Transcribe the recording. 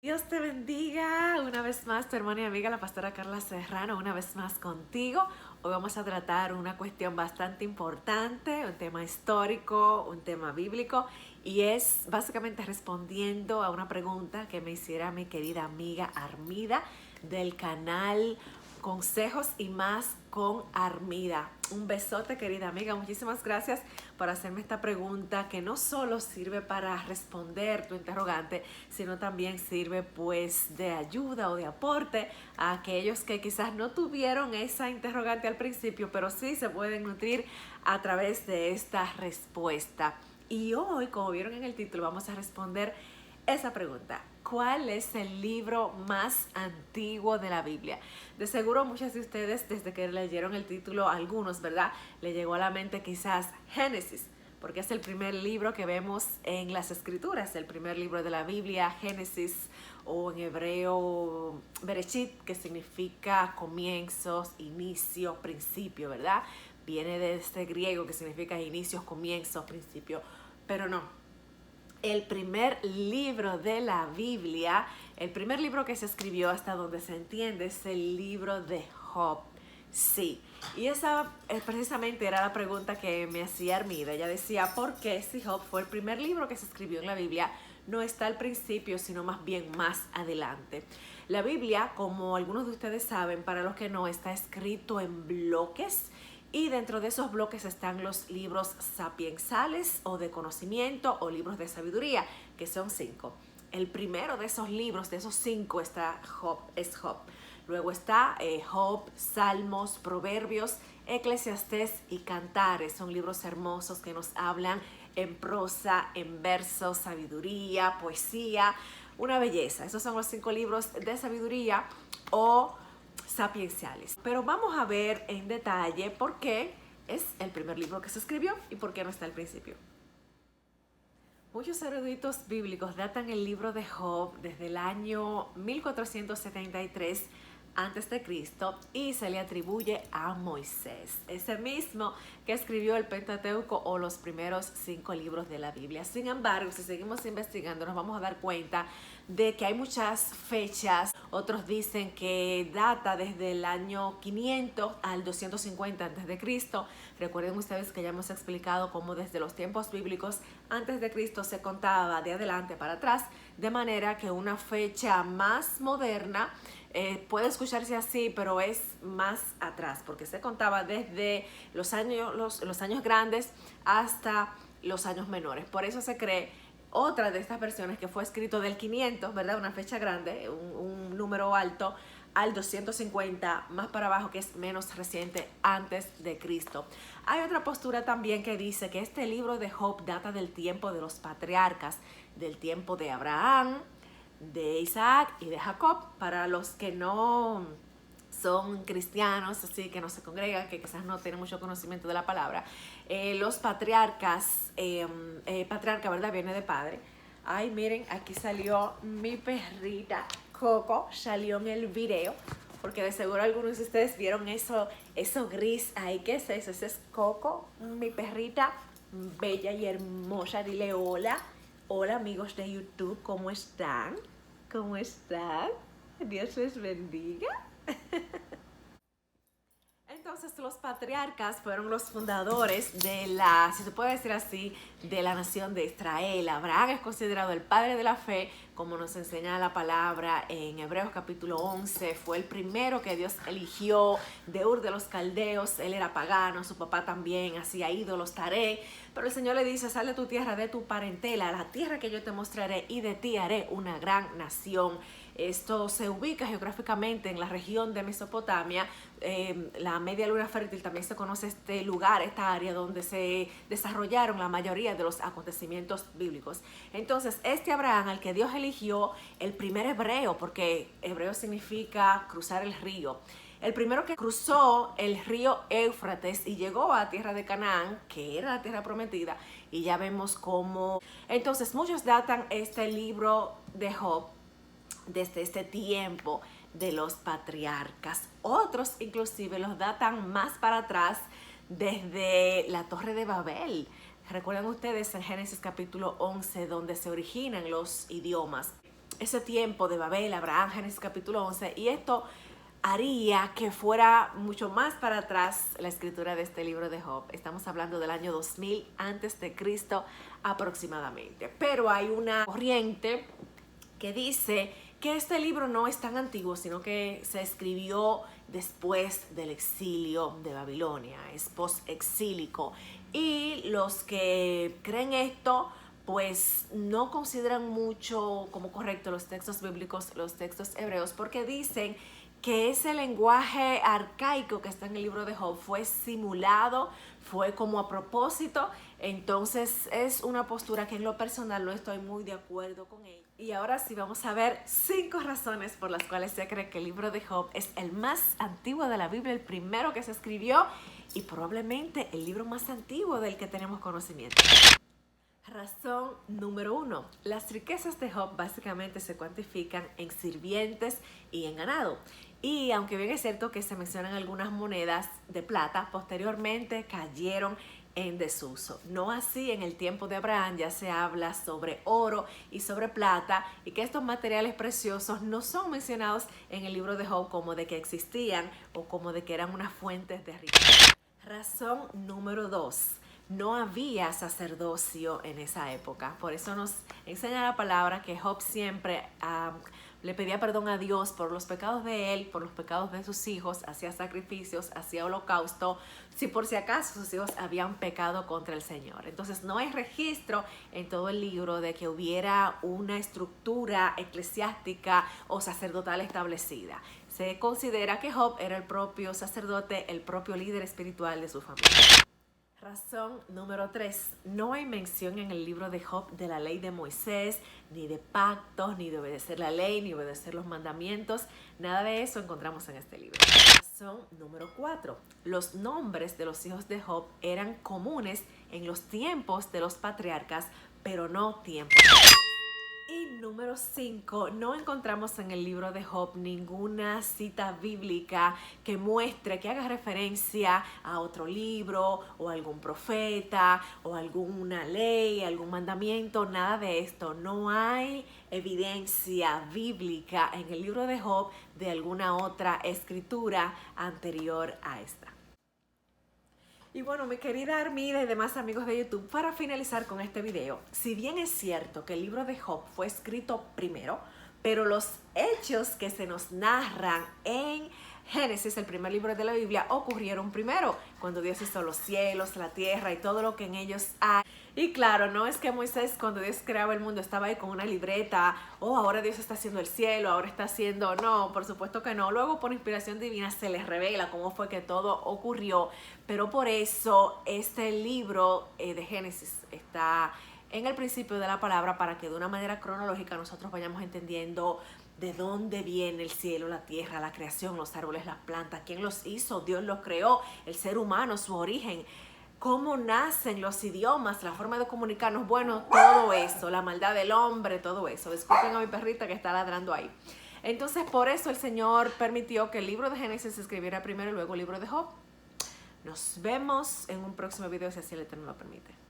Dios te bendiga una vez más, tu hermana y amiga, la pastora Carla Serrano, una vez más contigo. Hoy vamos a tratar una cuestión bastante importante, un tema histórico, un tema bíblico, y es básicamente respondiendo a una pregunta que me hiciera mi querida amiga Armida del canal Consejos y Más con Armida. Un besote, querida amiga, muchísimas gracias por hacerme esta pregunta que no solo sirve para responder tu interrogante, sino también sirve pues de ayuda o de aporte a aquellos que quizás no tuvieron esa interrogante al principio, pero sí se pueden nutrir a través de esta respuesta. Y hoy, como vieron en el título, vamos a responder esa pregunta: ¿cuál es el libro más antiguo de la Biblia? De seguro muchas de ustedes, desde que leyeron el título, algunos, ¿verdad?, le llegó a la mente quizás Génesis, porque es el primer libro que vemos en las Escrituras, el primer libro de la Biblia, Génesis, o en hebreo Bereshit, que significa comienzos, inicio, principio, ¿verdad? Viene de este griego que significa inicios, comienzos, principio, pero no. El primer libro de la Biblia, el primer libro que se escribió hasta donde se entiende, es el libro de Job. Sí, y esa precisamente era la pregunta que me hacía Armida. Ella decía, ¿por qué si Job fue el primer libro que se escribió en la Biblia, no está al principio, sino más bien más adelante? La Biblia, como algunos de ustedes saben, para los que no, está escrito en bloques. Y dentro de esos bloques están los libros sapiensales o de conocimiento o libros de sabiduría, que son 5. El primero de esos libros, de esos 5, está Job, es Job. Luego está Job, Salmos, Proverbios, Eclesiastés y Cantares. Son libros hermosos que nos hablan en prosa, en versos, sabiduría, poesía, una belleza. Esos son los 5 libros de sabiduría o sapienciales. Pero vamos a ver en detalle por qué es el primer libro que se escribió y por qué no está al principio. Muchos eruditos bíblicos datan el libro de Job desde el año 1473 antes de Cristo y se le atribuye a Moisés, ese mismo que escribió el Pentateuco o los primeros 5 libros de la Biblia. Sin embargo, si seguimos investigando, nos vamos a dar cuenta de que hay muchas fechas. Otros dicen que data desde el año 500 al 250 antes de Cristo. Recuerden ustedes que ya hemos explicado cómo desde los tiempos bíblicos antes de Cristo se contaba de adelante para atrás, de manera que una fecha más moderna puede escucharse así, pero es más atrás, porque se contaba desde los años grandes hasta los años menores. Por eso se cree otra de estas versiones que fue escrito del 500, ¿verdad? Una fecha grande, un número alto, al 250 más para abajo, que es menos reciente, antes de Cristo. Hay otra postura también que dice que este libro de Job data del tiempo de los patriarcas, del tiempo de Abraham, de Isaac y de Jacob. Para los que no son cristianos, así que no se congregan, que quizás no tienen mucho conocimiento de la palabra, los patriarcas, patriarca, ¿verdad?, viene de padre. Ay, miren, aquí salió mi perrita Coco, salió en el video, porque de seguro algunos de ustedes vieron eso gris ahí. ¿Qué es eso? Ese es Coco, mi perrita bella y hermosa. Dile hola. Hola, amigos de YouTube, ¿cómo están? ¿Cómo están? Dios les bendiga. Entonces, los patriarcas fueron los fundadores de la, si se puede decir así, de la nación de Israel. Abraham es considerado el padre de la fe, como nos enseña la palabra en Hebreos capítulo 11. Fue el primero que Dios eligió de Ur de los Caldeos. Él era pagano, su papá también hacía ídolos, Taré. Pero el Señor le dice, sal de tu tierra, de tu parentela, la tierra que yo te mostraré, y de ti haré una gran nación. Esto se ubica geográficamente en la región de Mesopotamia. La media luna fértil también se conoce este lugar, esta área donde se desarrollaron la mayoría de los acontecimientos bíblicos. Entonces, este Abraham, al que Dios eligió, el primer hebreo, porque hebreo significa cruzar el río, el primero que cruzó el río Éufrates y llegó a tierra de Canaán, que era la tierra prometida, y ya vemos cómo. Entonces, muchos datan este libro de Job desde este tiempo de los patriarcas. Otros inclusive los datan más para atrás, desde la Torre de Babel. Recuerdan ustedes en Génesis capítulo 11, donde se originan los idiomas. ese tiempo de Babel, Abraham, Génesis capítulo 11, y esto haría que fuera mucho más para atrás la escritura de este libro de Job. Estamos hablando del año 2000 antes de Cristo aproximadamente. Pero hay una corriente que dice que este libro no es tan antiguo, sino que se escribió después del exilio de Babilonia, es post-exílico. Y los que creen esto, pues no consideran mucho como correcto los textos bíblicos, los textos hebreos, porque dicen que ese lenguaje arcaico que está en el libro de Job fue simulado, fue como a propósito. Entonces es una postura que en lo personal no estoy muy de acuerdo con ella. Y ahora sí vamos a ver 5 razones por las cuales se cree que el libro de Job es el más antiguo de la Biblia, el primero que se escribió y probablemente el libro más antiguo del que tenemos conocimiento. Razón número 1. Las riquezas de Job básicamente se cuantifican en sirvientes y en ganado. Y aunque bien es cierto que se mencionan algunas monedas de plata, posteriormente cayeron en desuso. No así en el tiempo de Abraham, ya se habla sobre oro y sobre plata, y que estos materiales preciosos no son mencionados en el libro de Job como de que existían o como de que eran unas fuentes de riqueza. Razón número 2. No había sacerdocio en esa época. Por eso nos enseña la palabra que Job siempre le pedía perdón a Dios por los pecados de él, por los pecados de sus hijos, hacía sacrificios, hacía holocausto, si por si acaso sus hijos habían pecado contra el Señor. Entonces no hay registro en todo el libro de que hubiera una estructura eclesiástica o sacerdotal establecida. Se considera que Job era el propio sacerdote, el propio líder espiritual de su familia. Razón número 3. No hay mención en el libro de Job de la ley de Moisés, ni de pactos, ni de obedecer la ley, ni obedecer los mandamientos. Nada de eso encontramos en este libro. Razón número 4. Los nombres de los hijos de Job eran comunes en los tiempos de los patriarcas, pero no tiempos. Y número 5, no encontramos en el libro de Job ninguna cita bíblica que muestre, que haga referencia a otro libro o algún profeta o alguna ley, algún mandamiento, nada de esto. No hay evidencia bíblica en el libro de Job de alguna otra escritura anterior a esta. Y bueno, mi querida Armida y demás amigos de YouTube, para finalizar con este video, si bien es cierto que el libro de Job fue escrito primero, pero los hechos que se nos narran en Génesis, el primer libro de la Biblia, ocurrieron primero, cuando Dios hizo los cielos, la tierra y todo lo que en ellos hay. Y claro, no es que Moisés, cuando Dios creaba el mundo, estaba ahí con una libreta, ahora Dios está haciendo el cielo, ahora está haciendo... No, por supuesto que no. Luego, por inspiración divina, se les revela cómo fue que todo ocurrió. Pero por eso, este libro de Génesis está en el principio de la palabra, para que de una manera cronológica nosotros vayamos entendiendo de dónde viene el cielo, la tierra, la creación, los árboles, las plantas, quién los hizo, Dios los creó, el ser humano, su origen, cómo nacen los idiomas, la forma de comunicarnos, bueno, todo eso, la maldad del hombre, todo eso. Disculpen a mi perrita que está ladrando ahí. Entonces, por eso el Señor permitió que el libro de Génesis se escribiera primero y luego el libro de Job. Nos vemos en un próximo video, si así el Eterno lo permite.